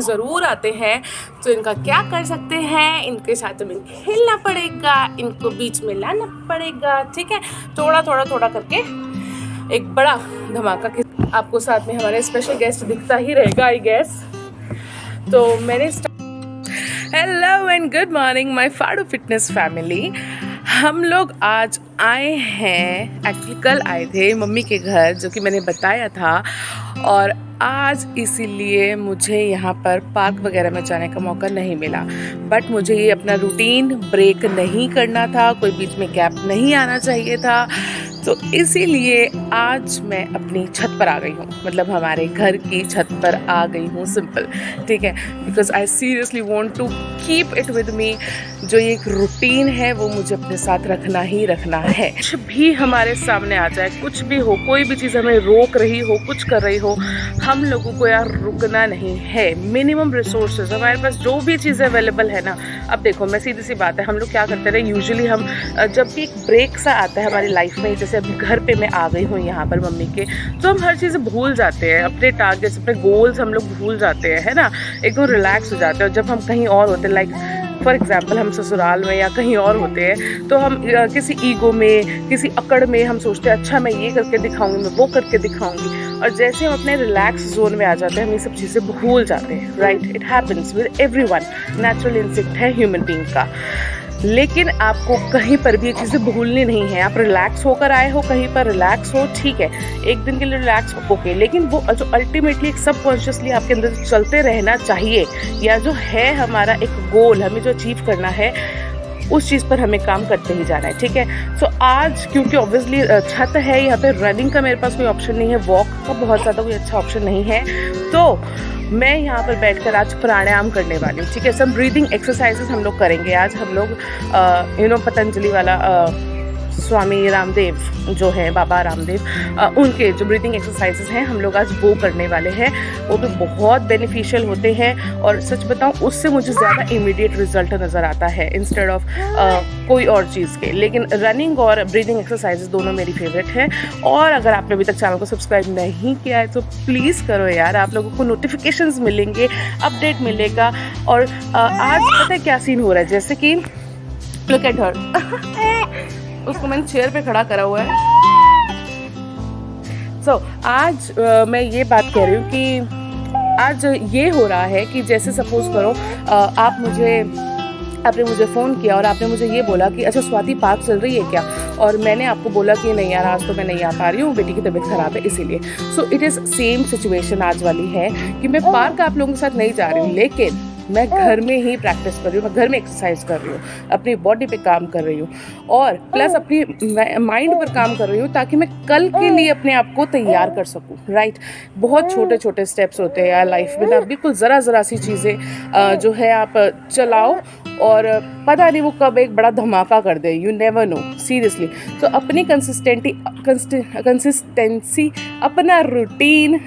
ज़रूर आते हैं, तो इनका क्या कर सकते हैं, इनके साथ हमें खेलना पड़ेगा, इनको बीच में लाना पड़ेगा, ठीक है। थोड़ा करके एक बड़ा धमाका आपको साथ में हमारे स्पेशल गेस्ट दिखता ही रहेगा, आई गेस। तो मैंने hello and good morning my फाडू फिटनेस फैमिली। हम लोग आज आए हैं, एक्चुअली कल आए थे मम्मी के घर, जो कि मैंने बताया था, और आज इसीलिए मुझे यहाँ पर पार्क वगैरह में जाने का मौका नहीं मिला। बट मुझे ये अपना रूटीन ब्रेक नहीं करना था, कोई बीच में गैप नहीं आना चाहिए था, तो इसीलिए आज मैं अपनी छत पर आ गई हूँ, मतलब हमारे घर की छत पर आ गई हूँ, सिंपल, ठीक है। Because I seriously want to keep it with me. जो ये एक रूटीन है वो मुझे अपने साथ रखना ही रखना है। कुछ भी हमारे सामने आ जाए, कुछ भी हो, कोई भी चीज़ हमें रोक रही हो, कुछ कर रही हो, हम लोगों को यार रुकना नहीं है। मिनिमम रिसोर्सेज हमारे पास जो भी चीज़ें अवेलेबल है ना। अब देखो, मैं सीधी सी बात है, हम लोग क्या करते हैं, यूजुअली हम जब भी एक ब्रेक सा आता है हमारी लाइफ में, जैसे अभी घर पे मैं आ गई हूँ यहाँ पर मम्मी के, तो हम हर चीज़ भूल जाते हैं, अपने टारगेट्स, अपने गोल्स हम लोग भूल जाते हैं, है ना, एकदम रिलैक्स हो जाते हैं। और जब हम कहीं और होते हैं, लाइक फॉर एग्जाम्पल हम ससुराल में या कहीं और होते हैं, तो हम किसी ईगो में, किसी अकड़ में हम सोचते हैं अच्छा मैं ये करके दिखाऊंगी, मैं वो करके दिखाऊंगी, और जैसे हम अपने रिलैक्स जोन में आ जाते हैं हम ये सब चीज़ें भूल जाते हैं, right. It happens with everyone, natural instinct है ह्यूमन बीइंग का। लेकिन आपको कहीं पर भी ये चीज़ें भूलनी नहीं है। आप रिलैक्स होकर आए हो, कहीं पर रिलैक्स हो, ठीक है, एक दिन के लिए रिलैक्स हो, ओके, लेकिन वो जो अल्टीमेटली सबकॉन्शियसली आपके अंदर चलते रहना चाहिए, या जो है हमारा एक गोल, हमें जो अचीव करना है, उस चीज़ पर हमें काम करते ही जाना है, ठीक है। सो आज क्योंकि ऑब्वियसली छत है, यहाँ पे रनिंग का मेरे पास कोई ऑप्शन नहीं है, वॉक का बहुत ज़्यादा कोई अच्छा ऑप्शन नहीं है, तो मैं यहाँ पर बैठकर आज प्राणायाम करने वाली हूँ, ठीक है। सब ब्रीदिंग एक्सरसाइजेस हम लोग करेंगे आज। हम लोग पतंजलि वाला स्वामी रामदेव जो है, बाबा रामदेव, उनके जो ब्रीदिंग एक्सरसाइजेस हैं हम लोग आज वो करने वाले हैं। वो भी बहुत बेनिफिशियल होते हैं, और सच बताऊं उससे मुझे ज़्यादा इमीडिएट रिजल्ट नज़र आता है इंस्टेड ऑफ कोई और चीज़ के। लेकिन रनिंग और ब्रीदिंग एक्सरसाइजेस दोनों मेरी फेवरेट हैं। और अगर आपने अभी तक चैनल को सब्सक्राइब नहीं किया है तो प्लीज़ करो यार, आप लोगों को नोटिफिकेशंस मिलेंगे, अपडेट मिलेगा। और आज पता है क्या सीन हो रहा है, जैसे कि लुक एट हर उसको मैंने चेयर पे खड़ा करा हुआ है। सो आज मैं ये बात कह रही हूँ कि आज ये हो रहा है कि जैसे सपोज करो आपने मुझे फ़ोन किया और आपने मुझे ये बोला कि अच्छा स्वाति पार्क चल रही है क्या, और मैंने आपको बोला कि नहीं यार आज तो मैं नहीं आ पा रही हूँ, बेटी की तबीयत ख़राब है इसीलिए। So it is same situation आज वाली है कि मैं पार्क आप लोगों के साथ नहीं जा रही हूँ, लेकिन मैं घर में ही प्रैक्टिस कर रही हूँ, मैं घर में एक्सरसाइज कर रही हूँ, अपनी बॉडी पे काम कर रही हूँ, और प्लस अपनी माइंड पर काम कर रही हूँ, ताकि मैं कल के लिए अपने आप को तैयार कर सकूँ, राइट। बहुत छोटे छोटे स्टेप्स होते हैं यार लाइफ में ना, बिल्कुल ज़रा सी चीज़ें जो है आप चलाओ और पता नहीं वो कब एक बड़ा धमाका कर दे, यू नेवर नो, सीरियसली। तो अपनी कंसिस्टेंसी, अपना रूटीन,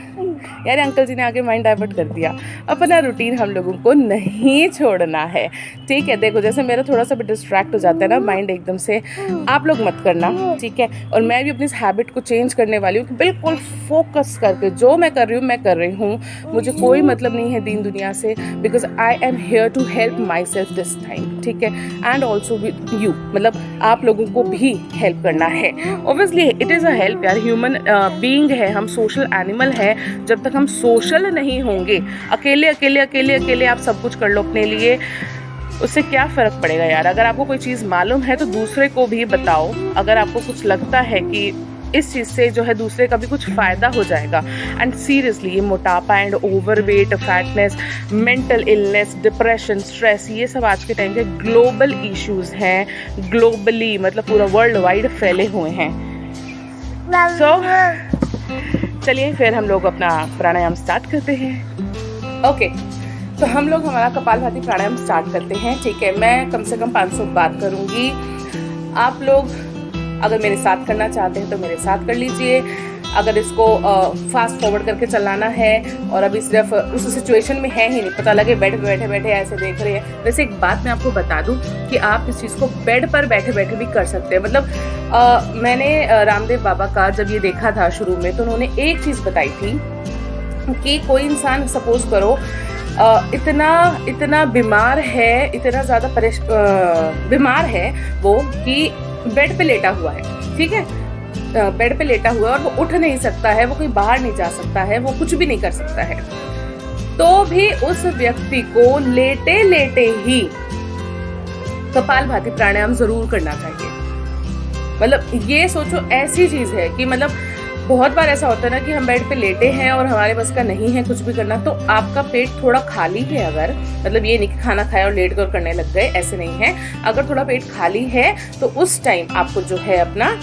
यार अंकल जी ने आगे माइंड डाइवर्ट कर दिया, अपना रूटीन हम लोगों को नहीं छोड़ना है, ठीक है। देखो जैसे मेरा थोड़ा सा भी डिस्ट्रैक्ट हो जाता है ना माइंड एकदम से, आप लोग मत करना, ठीक है। और मैं भी अपनी इस हैबिट को चेंज करने वाली हूँ कि बिल्कुल फोकस करके जो मैं कर रही हूँ, मुझे कोई मतलब नहीं है दीन दुनिया से, because I am here to help my self this time, ठीक है, एंड ऑल्सो विद यू, मतलब आप लोगों को भी हेल्प करना है। Obviously it is a help यार, ह्यूमन बीइंग है, हम सोशल एनिमल है। जब तक हम सोशल नहीं होंगे, अकेले आप सब कुछ कर लो अपने लिए, उससे क्या फ़र्क पड़ेगा यार। अगर आपको कोई चीज़ मालूम है तो दूसरे को भी बताओ, अगर आपको कुछ लगता है कि इस चीज़ से जो है दूसरे का भी कुछ फ़ायदा हो जाएगा। एंड सीरियसली ये मोटापा and overweight, fatness, mental illness, depression, stress, ये सब आज के टाइम के ग्लोबल इश्यूज़ हैं, ग्लोबली मतलब पूरा वर्ल्ड वाइड फैले हुए हैं। सो चलिए फिर हम लोग अपना प्राणायाम स्टार्ट करते हैं। ओके, तो हम लोग हमारा कपालभाति प्राणायाम स्टार्ट करते हैं, ठीक है। मैं कम से कम 500 बार करूँगी। आप लोग अगर मेरे साथ करना चाहते हैं तो मेरे साथ कर लीजिए। अगर इसको फास्ट फॉरवर्ड करके चलाना है और अभी सिर्फ उस सिचुएशन में है ही नहीं, पता लगे बैठे ऐसे देख रहे हैं। वैसे एक बात मैं आपको बता दूं कि आप इस चीज़ को बेड पर बैठे बैठे भी कर सकते हैं। मतलब मैंने रामदेव बाबा का जब ये देखा था शुरू में, तो उन्होंने एक चीज़ बताई थी कि कोई इंसान सपोज करो इतना बीमार है, इतना ज़्यादा बीमार है वो कि बेड पे लेटा हुआ है, ठीक है, बेड पे लेटा हुआ है और वो उठ नहीं सकता है, वो कहीं बाहर नहीं जा सकता है, वो कुछ भी नहीं कर सकता है, तो भी उस व्यक्ति को लेटे लेटे ही कपालभाति प्राणायाम जरूर करना चाहिए। मतलब ये सोचो, ऐसी चीज है कि मतलब बहुत बार ऐसा होता है ना कि हम बेड पे लेटे हैं और हमारे बस का नहीं है कुछ भी करना, तो आपका पेट थोड़ा खाली है, अगर मतलब ये नहीं कि खाना खाया और लेट कर करने लग गए, ऐसे नहीं है, अगर थोड़ा पेट खाली है तो उस टाइम आपको जो है अपना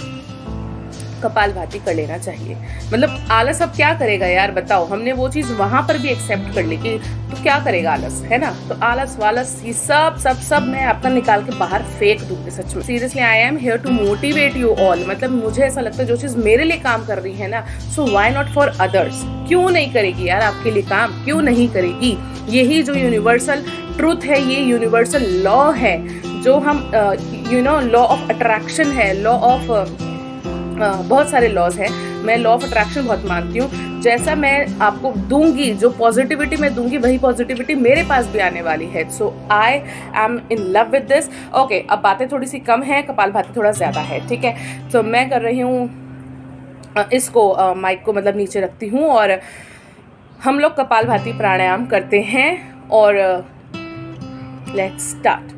कपालभाति कर लेना चाहिए। मतलब आलस अब क्या करेगा यार, बताओ, हमने वो चीज वहां पर भी एक्सेप्ट कर ली कि तो क्या करेगा आलस, है ना, तो आलस वालस ये सब मैं आपका निकाल के बाहर फेंक दूंगी। सच में seriously I am here to motivate you all. मतलब मुझे ऐसा लगता है जो चीज मेरे लिए काम कर रही है ना, so why not for others. क्यों नहीं करेगी यार आपके लिए काम, क्यों नहीं करेगी। यही जो यूनिवर्सल ट्रूथ है, ये यूनिवर्सल लॉ है जो हम लॉ ऑफ अट्रैक्शन है, लॉ ऑफ बहुत सारे लॉज हैं, मैं लॉ ऑफ अट्रैक्शन बहुत मानती हूँ। जैसा मैं आपको दूंगी, जो पॉजिटिविटी मैं दूंगी, वही पॉजिटिविटी मेरे पास भी आने वाली है। So I am in love with this. Okay, अब बातें थोड़ी सी कम है, कपालभाति थोड़ा ज़्यादा है, ठीक है। तो मैं कर रही हूँ इसको, माइक को मतलब नीचे रखती हूँ और हम लोग कपालभाति प्राणायाम करते हैं और लेट्स स्टार्ट।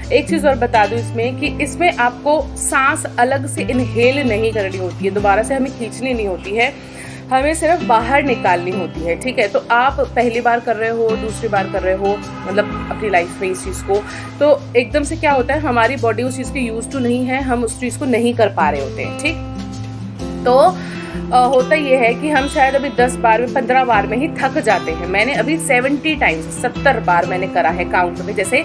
एक चीज और बता दूं इसमें कि इसमें आपको सांस अलग से इनहेल नहीं करनी होती है, दोबारा से हमें खींचनी नहीं होती है, हमें सिर्फ बाहर निकालनी होती है, ठीक है। तो आप पहली बार कर रहे हो, दूसरी बार कर रहे हो, मतलब अपनी लाइफ में इस चीज़ को, तो एकदम से क्या होता है, हमारी बॉडी उस चीज़ की यूज टू नहीं है, हम उस चीज़ को नहीं कर पा रहे होते हैं, ठीक। तो होता ये है कि हम शायद अभी 10 बार में 15 बार में ही थक जाते हैं। मैंने अभी 70 टाइम्स 70 बार मैंने करा है काउंट में, जैसे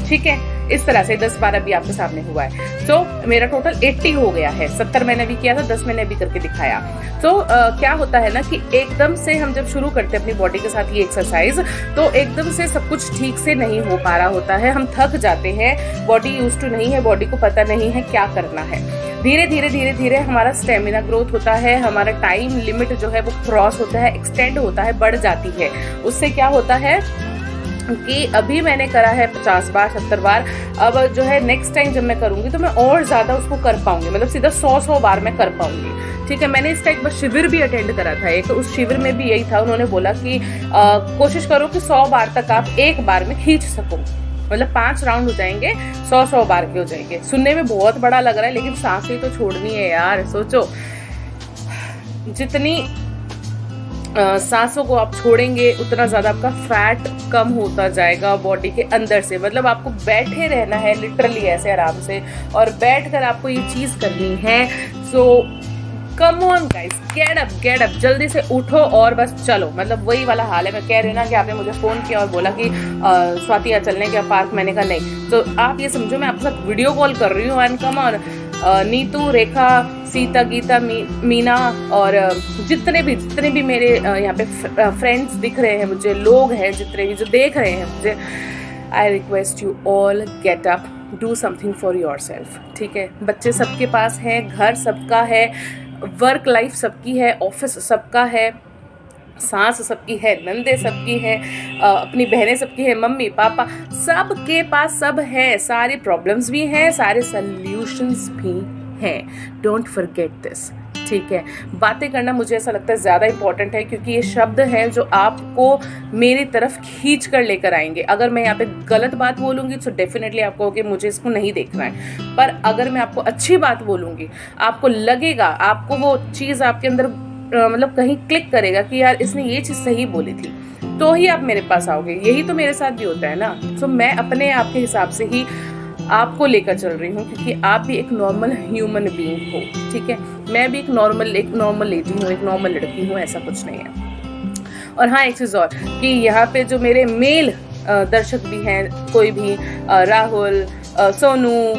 ठीक है, इस तरह से 10 बार अभी आपके सामने हुआ है। तो मेरा टोटल 80 हो गया है। 70 मैंने अभी किया था, 10 मैंने अभी करके दिखाया। तो क्या होता है ना कि एकदम से हम जब शुरू करते हैं अपनी बॉडी के साथ ये एक्सरसाइज, तो एकदम से सब कुछ ठीक से नहीं हो पा रहा होता है, हम थक जाते हैं, बॉडी यूज टू नहीं है, बॉडी को पता नहीं है क्या करना है। धीरे धीरे धीरे धीरे हमारा स्टेमिना ग्रोथ होता है, हमारा टाइम लिमिट जो है वो क्रॉस होता है, एक्सटेंड होता है, बढ़ जाती है। उससे क्या होता है कि अभी मैंने करा है 50 बार 70 बार, अब जो है नेक्स्ट टाइम जब मैं करूंगी तो मैं और ज़्यादा उसको कर पाऊंगी, मतलब सीधा 100 बार मैं कर पाऊंगी, ठीक है। मैंने इस टाइप का शिविर भी अटेंड करा था एक, उस शिविर में भी यही था, उन्होंने बोला कि कोशिश करो कि 100 बार तक आप एक बार में खींच सको, मतलब 5 राउंड हो जाएंगे, 100 बार के हो जाएंगे। सुनने में बहुत बड़ा लग रहा है, लेकिन सांसें तो छोड़नी है यार। सोचो, जितनी सांसों को आप छोड़ेंगे उतना ज़्यादा आपका फैट कम होता जाएगा बॉडी के अंदर से। मतलब आपको बैठे रहना है लिटरली ऐसे आराम से, और बैठकर आपको ये चीज़ करनी है। So come on guys, get up, जल्दी से उठो और बस चलो। मतलब वही वाला हाल है, मैं कह रही हूँ ना कि आपने मुझे फ़ोन किया और बोला कि स्वाति आज चलने क्या पार्क, मैंने कहा नहीं। तो आप ये समझो मैं आपके साथ वीडियो कॉल कर रही हूँ, एंड कम ऑन, नीतू, रेखा, सीता, गीता, मीना और जितने भी मेरे यहाँ पे फ्रेंड्स दिख रहे हैं मुझे, लोग हैं जितने भी जो देख रहे हैं मुझे, I request you all, get up, do something for your self, ठीक है। बच्चे सबके पास हैं, घर सबका है, वर्क लाइफ सबकी है, ऑफिस सबका है, सास सबकी है, नंदे सबकी है, अपनी बहनें सबकी है, मम्मी पापा सबके पास सब है, सारी प्रॉब्लम्स भी हैं, सारे सल्यूशंस भी हैं। डोंट फॉरगेट दिस, ठीक है। बातें करना मुझे ऐसा लगता है ज़्यादा इम्पॉर्टेंट है, क्योंकि ये शब्द हैं जो आपको मेरी तरफ खींच कर लेकर आएंगे। अगर मैं यहाँ पे गलत बात बोलूँगी तो डेफिनेटली आप कहोगे मुझे इसको नहीं देखना है, पर अगर मैं आपको अच्छी बात बोलूँगी, आपको लगेगा, आपको वो चीज़ आपके अंदर मतलब कहीं क्लिक करेगा कि यार इसने ये चीज़ सही बोली थी, तो ही आप मेरे पास आओगे। यही तो मेरे साथ भी होता है ना। तो मैं अपने आप के हिसाब से ही आपको लेकर चल रही हूँ, क्योंकि आप भी एक नॉर्मल ह्यूमन बीइंग हो, ठीक है। मैं भी एक नॉर्मल लेडी हूँ, एक नॉर्मल लड़की हूँ, ऐसा कुछ नहीं है। और हाँ, एक चीज़ और कि यहाँ पे जो मेरे मेल दर्शक भी हैं, कोई भी राहुल, सोनू,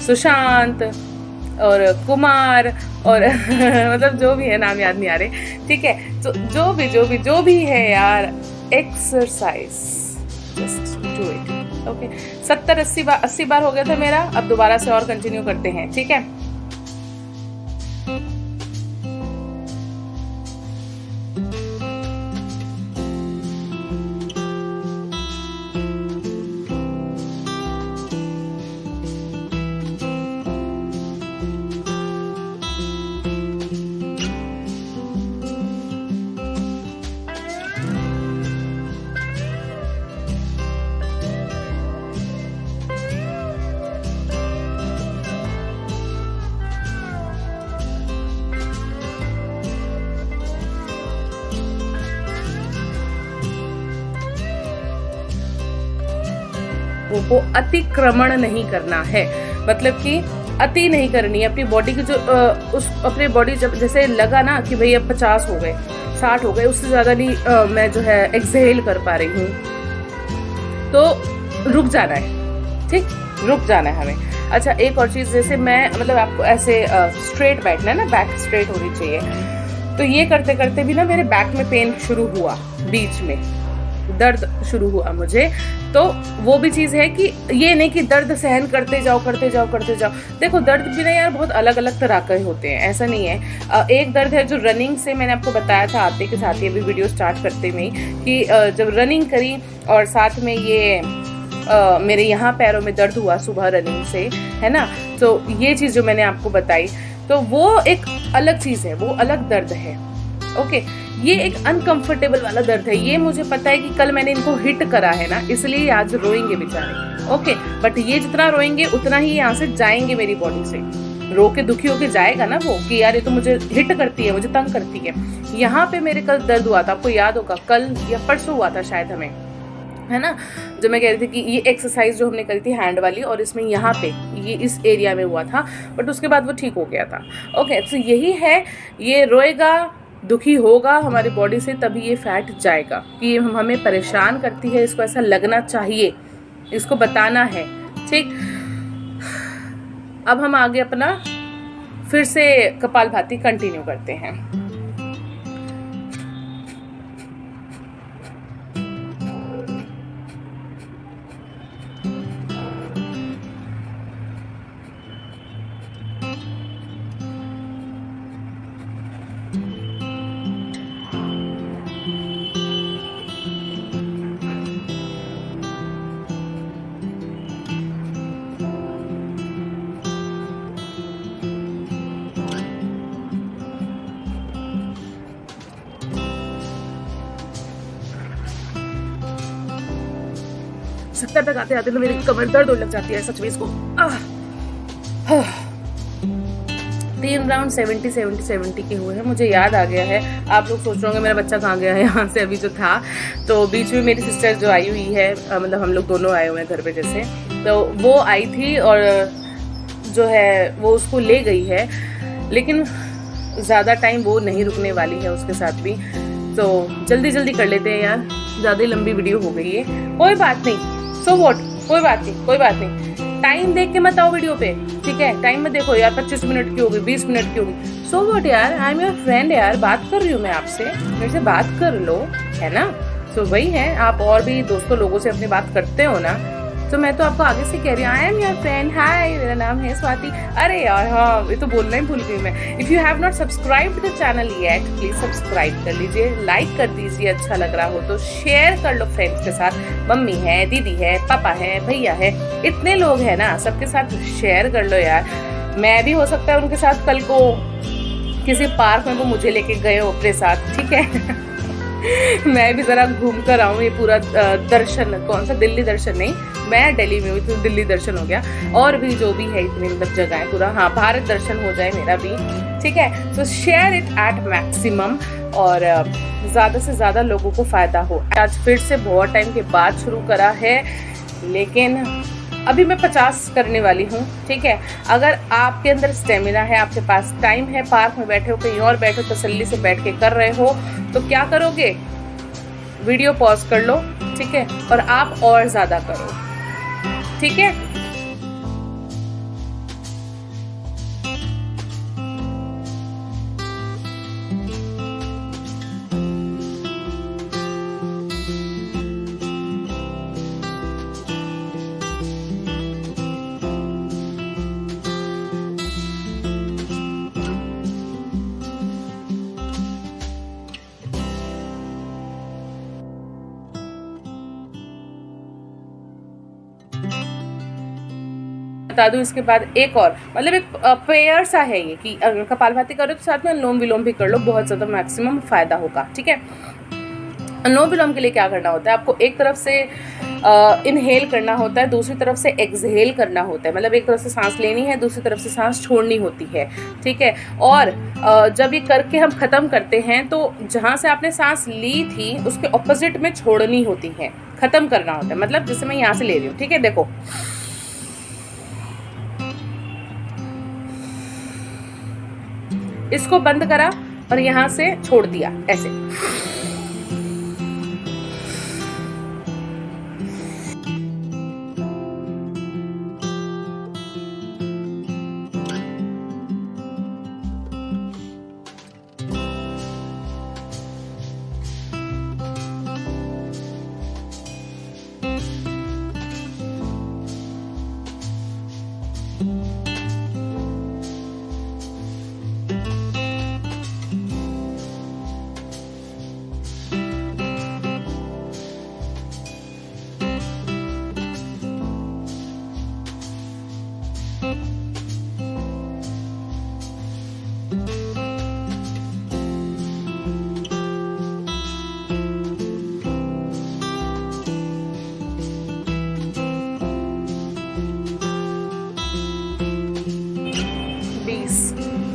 सुशांत और कुमार और मतलब जो भी है, नाम याद नहीं आ रहे, ठीक है। तो जो भी है यार, exercise, just do it, okay. 70-80 बार हो गया था मेरा, अब दोबारा से और कंटिन्यू करते हैं, ठीक है। को अतिक्रमण नहीं करना है, मतलब कि अति नहीं करनी है अपनी बॉडी की। जो अपनी बॉडी जब जैसे लगा ना कि भाई अब 50 हो गए, 60 हो गए, उससे ज़्यादा नहीं मैं जो है एक्सहेल कर पा रही हूँ, तो रुक जाना है, ठीक, रुक जाना है हमें। अच्छा, एक और चीज़, जैसे मैं मतलब आपको ऐसे स्ट्रेट बैठना है ना, बैक स्ट्रेट होनी चाहिए, तो ये करते करते भी ना मेरे बैक में पेन शुरू हुआ, बीच में दर्द शुरू हुआ मुझे। तो वो भी चीज़ है कि ये नहीं कि दर्द सहन करते जाओ। देखो, दर्द भी ना यार बहुत अलग अलग तरह के होते हैं, ऐसा नहीं है। एक दर्द है जो रनिंग से, मैंने आपको बताया था आते के साथ, ये भी वीडियो स्टार्ट करते में कि जब रनिंग करी और साथ में ये मेरे यहाँ पैरों में दर्द हुआ सुबह रनिंग से, है ना। तो ये चीज़ जो मैंने आपको बताई, तो वो एक अलग चीज़ है, वो अलग दर्द है, ओके। ये एक अनकंफर्टेबल वाला दर्द है। ये मुझे पता है कि कल मैंने इनको हिट करा है ना, इसलिए आज रोएंगे बेचारे, ओके। बट ये जितना रोएंगे उतना ही यहाँ से जाएंगे, मेरी बॉडी से रो के दुखी होके जाएगा ना वो, कि यार ये तो मुझे हिट करती है, मुझे तंग करती है। यहाँ पे मेरे कल दर्द हुआ था, आपको याद होगा, कल या परसों हुआ था शायद हमें, है ना, जो मैं कह रही थी कि ये एक्सरसाइज जो हमने करी थी हैंड वाली, और इसमें यहाँ पे ये इस एरिया में हुआ था, बट उसके बाद वो ठीक हो गया था, ओके। तो यही है, ये रोएगा, दुखी होगा हमारी बॉडी से, तभी ये फैट जाएगा कि हमें परेशान करती है, इसको ऐसा लगना चाहिए, इसको बताना है, ठीक। अब हम आगे अपना फिर से कपालभाति कंटिन्यू करते हैं। सत्तर तक आते आते तो मेरी कमर दर्द होने लग जाती है सच में। इसको 3 राउंड 70 के हुए हैं, मुझे याद आ गया है। आप लोग सोच रहे होंगे मेरा बच्चा कहाँ गया है यहाँ से, अभी जो था। तो बीच में मेरी सिस्टर जो आई हुई है, मतलब हम लोग दोनों आए हुए हैं घर पे जैसे, तो वो आई थी और जो है वो उसको ले गई है, लेकिन ज़्यादा टाइम वो नहीं रुकने वाली है उसके साथ भी। तो जल्दी कर लेते हैं यार, ज़्यादा ही लंबी वीडियो हो गई है, कोई बात नहीं, सो वॉट, कोई बात नहीं। टाइम देख के मत आओ वीडियो पे, ठीक है। टाइम में देखो यार 25 मिनट की होगी, 20 मिनट की होगी, सो वॉट यार, आई एम योर फ्रेंड यार, बात कर रही हूँ मैं आपसे, मेरे से बात कर लो, है ना। सो वही है, आप और भी दोस्तों लोगों से अपनी बात करते हो ना, तो मैं तो आपको आगे से कह रही हूँ, आई एम योर फ्रेंड, हाय, मेरा नाम है स्वाति। अरे यार हाँ, ये तो बोलना ही भूल गई मैं। If you have not subscribe the channel yet, please subscribe कर लीजिए, लाइक कर दीजिए, अच्छा लग रहा हो तो शेयर कर लो फ्रेंड्स के साथ। मम्मी है, दीदी है, पापा है, भैया है, इतने लोग हैं ना, सबके साथ शेयर कर लो यार। मैं भी हो सकता है उनके साथ कल को किसी पार्क में वो मुझे लेके गए हो अपने साथ, ठीक है। मैं भी ज़रा घूम कर आऊँ, ये पूरा दर्शन, कौन सा दिल्ली दर्शन नहीं, मैं दिल्ली में हुई तो दिल्ली दर्शन हो गया, और भी जो भी है इतनी मतलब जगह है पूरा, हाँ भारत दर्शन हो जाए मेरा भी, ठीक है। तो शेयर इट एट मैक्सिमम और ज़्यादा से ज़्यादा लोगों को फ़ायदा हो। आज फिर से बहुत टाइम के बाद शुरू करा है, लेकिन अभी मैं 50 करने वाली हूँ, ठीक है। अगर आपके अंदर स्टेमिना है, आपके पास टाइम है, पार्क में बैठे हो, कहीं और बैठे हो, तसल्ली से बैठ के कर रहे हो, तो क्या करोगे, वीडियो पॉज कर लो, ठीक है, और आप और ज़्यादा करो, ठीक है। बता दूं इसके बाद एक और, मतलब एक पेयर सा है ये कि अगर कपालभाति करो तो साथ में अनुलोम विलोम भी कर लो, बहुत ज़्यादा मैक्सिमम फ़ायदा होगा, ठीक है। अनुलोम विलोम के लिए क्या करना होता है, आपको एक तरफ से इनहेल करना होता है, दूसरी तरफ से एक्सहेल करना होता है, मतलब एक तरफ से सांस लेनी है, दूसरी तरफ से सांस छोड़नी होती है, ठीक है। और जब ये करके हम ख़त्म करते हैं तो जहाँ से आपने सांस ली थी उसके ऑपोजिट में छोड़नी होती है, ख़त्म करना होता है। मतलब जैसे मैं यहाँ से ले रही हूँ, ठीक है, देखो इसको बंद करा और यहाँ से छोड़ दिया ऐसे।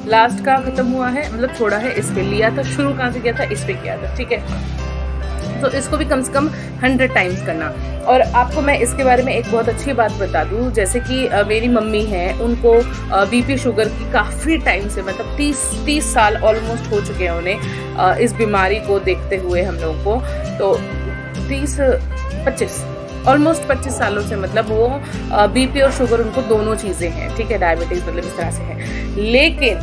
लास्ट का खत्म हुआ है, मतलब थोड़ा है इस पे लिया था, शुरू कहाँ से किया था, इस पे किया था, ठीक है। तो इसको भी कम से कम 100 टाइम्स करना। और आपको मैं इसके बारे में एक बहुत अच्छी बात बता दूँ, जैसे कि मेरी मम्मी हैं, उनको बीपी शुगर की काफ़ी टाइम से, मतलब 30 साल ऑलमोस्ट हो चुके हैं उन्हें इस बीमारी को देखते हुए हम लोगों को, तो 25 सालों से मतलब वो बीपी और शुगर उनको दोनों चीज़ें हैं, ठीक है, डायबिटीज़ मतलब इस तरह से है। लेकिन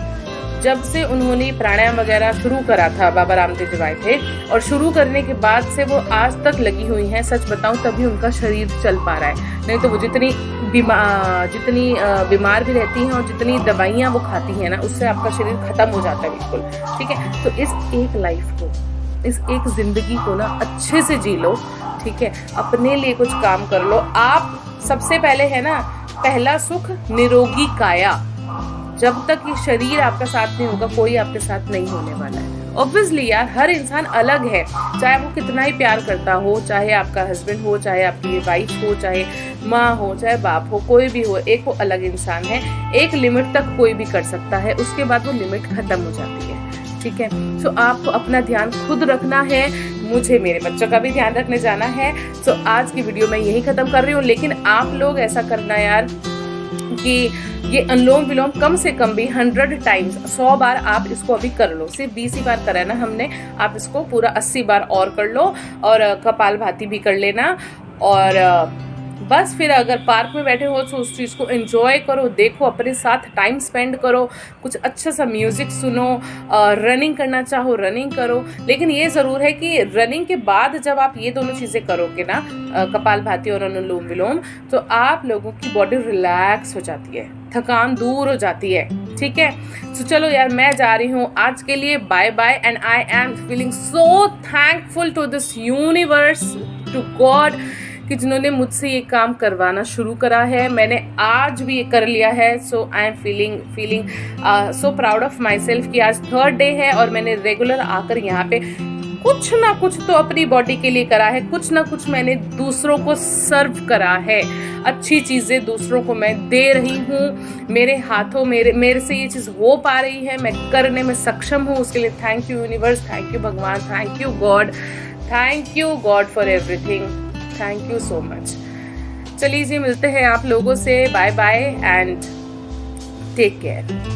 जब से उन्होंने प्राणायाम वगैरह शुरू करा था, बाबा रामदेव जी आए थे, और शुरू करने के बाद से वो आज तक लगी हुई हैं। सच बताऊं तभी उनका शरीर चल पा रहा है, नहीं तो वो जितनी बीमार भी रहती हैं और जितनी दवाइयाँ वो खाती हैं ना, उससे आपका शरीर खत्म हो जाता है बिल्कुल, ठीक है। तो इस एक लाइफ को, इस एक ज़िंदगी को ना अच्छे से जी लो, ठीक है, अपने लिए कुछ काम कर लो। आप सबसे पहले है ना, पहला सुख निरोगी काया, जब तक ये शरीर आपका साथ नहीं होगा कोई आपके साथ नहीं होने वाला है। ऑब्वियसली यार, हर इंसान अलग है, चाहे वो कितना ही प्यार करता हो, चाहे आपका हस्बैंड हो, चाहे आपकी वाइफ हो, चाहे माँ हो, चाहे बाप हो, कोई भी हो, एक वो अलग इंसान है। एक लिमिट तक कोई भी कर सकता है, उसके बाद वो लिमिट खत्म हो जाती है, ठीक है। सो आपको अपना ध्यान खुद रखना है, मुझे मेरे बच्चों का भी ध्यान रखने जाना है। सो आज की वीडियो मैं यही खत्म कर रही हूँ, लेकिन आप लोग ऐसा करना यार कि ये अनुलोम विलोम कम से कम भी 100 टाइम्स, 100 बार आप इसको अभी कर लो। सिर्फ 20 ही बार करा है ना हमने, आप इसको पूरा 80 बार और कर लो, और कपालभाति भी कर लेना। और बस फिर अगर पार्क में बैठे हो तो उस चीज़ को एंजॉय करो, देखो, अपने साथ टाइम स्पेंड करो, कुछ अच्छा सा म्यूज़िक सुनो, रनिंग करना चाहो रनिंग करो। लेकिन ये ज़रूर है कि रनिंग के बाद जब आप ये दोनों चीज़ें करोगे ना, कपालभाति और अनुलोम विलोम, तो आप लोगों की बॉडी रिलैक्स हो जाती है, थकान दूर हो जाती है, ठीक है। तो चलो यार, मैं जा रही हूँ आज के लिए, bye bye. And I am feeling so thankful to this universe, to God, कि जिन्होंने मुझसे ये काम करवाना शुरू करा है। मैंने आज भी ये कर लिया है, so I am feeling so proud of myself कि आज 3rd डे है और मैंने रेगुलर आकर यहाँ पे कुछ ना कुछ तो अपनी बॉडी के लिए करा है, कुछ ना कुछ मैंने दूसरों को सर्व करा है, अच्छी चीज़ें दूसरों को मैं दे रही हूँ। मेरे हाथों मेरे से ये चीज़ हो पा रही है, मैं करने में सक्षम हूँ। उसके लिए thank you universe, thank you भगवान, thank you God for everything, thank you so much. चलिए जी, मिलते हैं आप लोगों से, bye bye and take care.